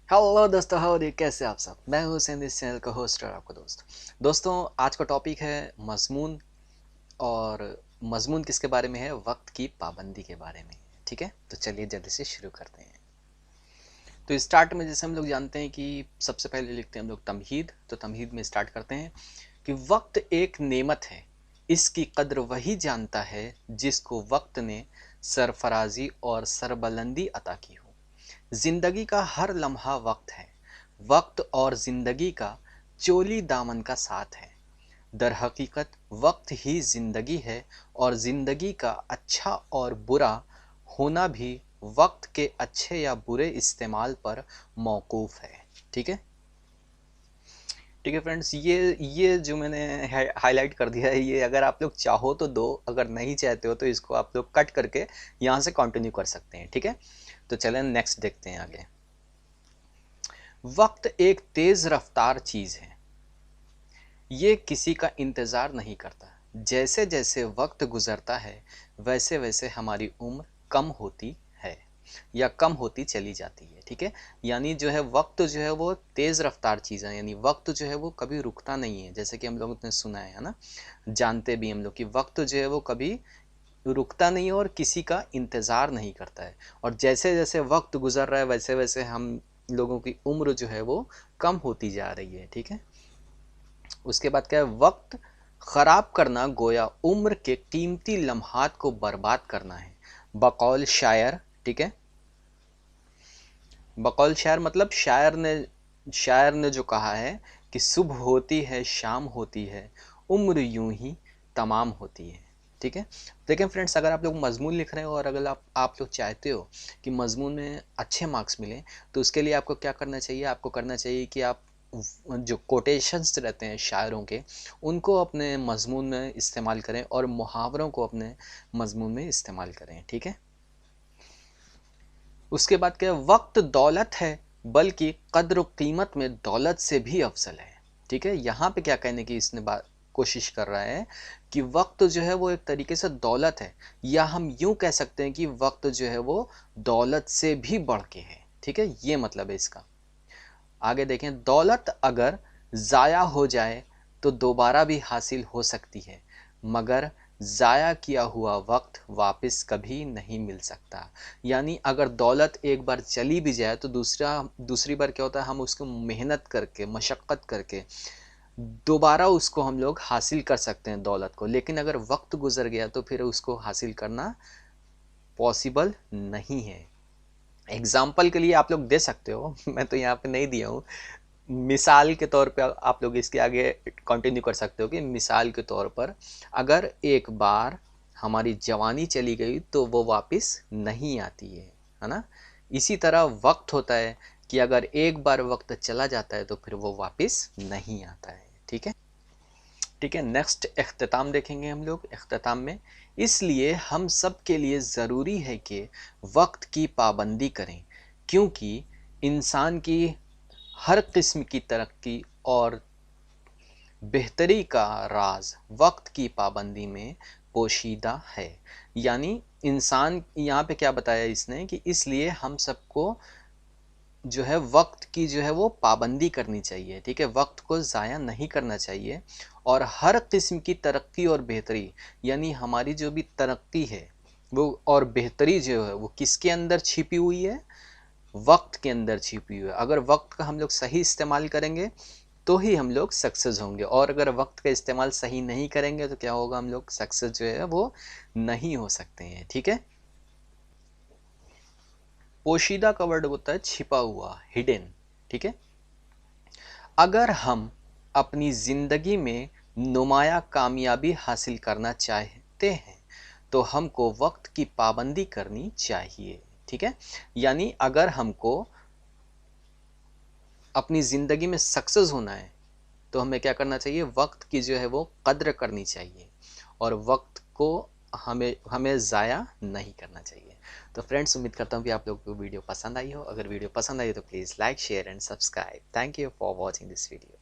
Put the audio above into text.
Hello दोस्तों, how कैसे आप सब। मैं हूं हुसैन, इस चैनल का होस्ट और आपका दोस्तों आज का टॉपिक है मजमून। और मजमून किसके बारे में है? वक्त की पाबंदी के बारे में। ठीक है, तो चलिए जल्दी से शुरू करते हैं। तो स्टार्ट में जैसे हम लोग जानते हैं कि सबसे पहले लिखते हैं हम लोग तमहीद। तो तमहीद में स्टार्ट करते हैं कि वक्त एक नेमत है, इसकी कद्र वही जानता है जिसको वक्त ने सरफराजी और सरबलंदी अता की हो। जिंदगी का हर लम्हा वक्त है, वक्त और जिंदगी का चोली दामन का साथ है। दर हकीकत वक्त ही जिंदगी है, और जिंदगी का अच्छा और बुरा होना भी वक्त के अच्छे या बुरे इस्तेमाल पर मौकूफ है। ठीक है, ठीक है फ्रेंड्स, ये जो मैंने हाईलाइट कर दिया है, ये अगर आप लोग चाहो तो दो, अगर नहीं चाहते हो तो इसको आप लोग कट करके यहाँ से कंटिन्यू कर सकते हैं। ठीक है, तो चलें नेक्स्ट देखते हैं आगे। वक्त एक तेज रफ्तार चीज है, ये किसी का इंतजार नहीं करता। जैसे जैसे वक्त गुजरता है वैसे वैसे हमारी उम्र कम होती है या कम होती चली जाती है। ठीक है, यानी जो है वक्त जो है वो तेज रफ्तार चीज़ है, यानी वक्त जो है वो कभी रुकता नहीं है। जैसे कि हम लोगों ने सुना है ना, जानते भी हम लोग कि वक्त जो है वो कभी रुकता नहीं है और किसी का इंतज़ार नहीं करता है। और जैसे जैसे वक्त गुजर रहा है वैसे वैसे हम लोगों की उम्र जो है वो कम होती जा रही है। ठीक है, उसके बाद क्या है? वक्त खराब करना गोया उम्र के कीमती लम्हात को बर्बाद करना है, बकौल शायर। ठीक है, बकौल शायर मतलब शायर ने जो कहा है कि सुबह होती है शाम होती है, उम्र यूं ही तमाम होती है। ठीक है, देखें फ्रेंड्स, अगर आप लोग मजमून लिख रहे हो और अगर आप लोग चाहते हो कि मजमून में अच्छे मार्क्स मिले, तो उसके लिए आपको क्या करना चाहिए? आपको करना चाहिए कि आप जो कोटेशंस रहते हैं शायरों के, उनको अपने मजमून में इस्तेमाल करें और मुहावरों को अपने मजमून में इस्तेमाल करें। ठीक है, उसके बाद क्या? वक्त दौलत है, बल्कि कद्र कीमत में दौलत से भी अफजल है। ठीक है, यहाँ पे क्या कहने की इसने बात कोशिश कर रहा है कि वक्त जो है वो एक तरीके से दौलत है, या हम यूं कह सकते हैं कि वक्त जो है वो दौलत से भी बढ़ के है। ठीक है, ये मतलब है इसका। आगे देखें, दौलत अगर ज़ाया हो जाए तो दोबारा भी हासिल हो सकती है, मगर ज़ाया किया हुआ वक्त वापस कभी नहीं मिल सकता। यानी अगर दौलत एक बार चली भी जाए तो दूसरी बार क्या होता है, हम उसको मेहनत करके मशक्क़त करके दोबारा उसको हम लोग हासिल कर सकते हैं दौलत को। लेकिन अगर वक्त गुजर गया तो फिर उसको हासिल करना पॉसिबल नहीं है। एग्जाम्पल के लिए आप लोग दे सकते हो, मैं तो यहाँ पे नहीं दिया हूँ। मिसाल के तौर पे आप लोग इसके आगे कंटिन्यू कर सकते हो कि मिसाल के तौर पर अगर एक बार हमारी जवानी चली गई तो वो वापस नहीं आती है ना। इसी तरह वक्त होता है कि अगर एक बार वक्त चला जाता है तो फिर वो वापस नहीं आता है। ठीक है, ठीक है, नेक्स्ट इख्तिताम देखेंगे हम लोग। इख्तिताम में, इसलिए हम सब के लिए ज़रूरी है कि वक्त की पाबंदी करें, क्योंकि इंसान की हर किस्म की तरक्की और बेहतरी का राज वक्त की पाबंदी में पोशीदा है। यानी इंसान, यहाँ पे क्या बताया इसने कि इसलिए हम सबको जो है वक्त की जो है वो पाबंदी करनी चाहिए। ठीक है, वक्त को ज़ाया नहीं करना चाहिए, और हर किस्म की तरक्की और बेहतरी, यानी हमारी जो भी तरक्की है वो और बेहतरी जो है वो किसके अंदर छिपी हुई है? वक्त के अंदर छिपी हुई है। अगर वक्त का हम लोग सही इस्तेमाल करेंगे तो ही हम लोग सक्सेस होंगे, और अगर वक्त का इस्तेमाल सही नहीं करेंगे तो क्या होगा? हम लोग सक्सेस जो है वो नहीं हो सकते हैं। ठीक है, पोशीदा का वर्ड होता है छिपा हुआ, हिडन। ठीक है, अगर हम अपनी ज़िंदगी में नुमाया कामयाबी हासिल करना चाहते हैं तो हमको वक्त की पाबंदी करनी चाहिए। ठीक है, यानी अगर हमको अपनी ज़िंदगी में सक्सेस होना है तो हमें क्या करना चाहिए? वक्त की जो है वो कद्र करनी चाहिए, और वक्त को हमें हमें ज़ाया नहीं करना चाहिए। तो फ्रेंड्स, उम्मीद करता हूँ कि आप लोगों को वीडियो पसंद आई हो। अगर वीडियो पसंद आई हो तो please like share and subscribe. Thank you for watching this video.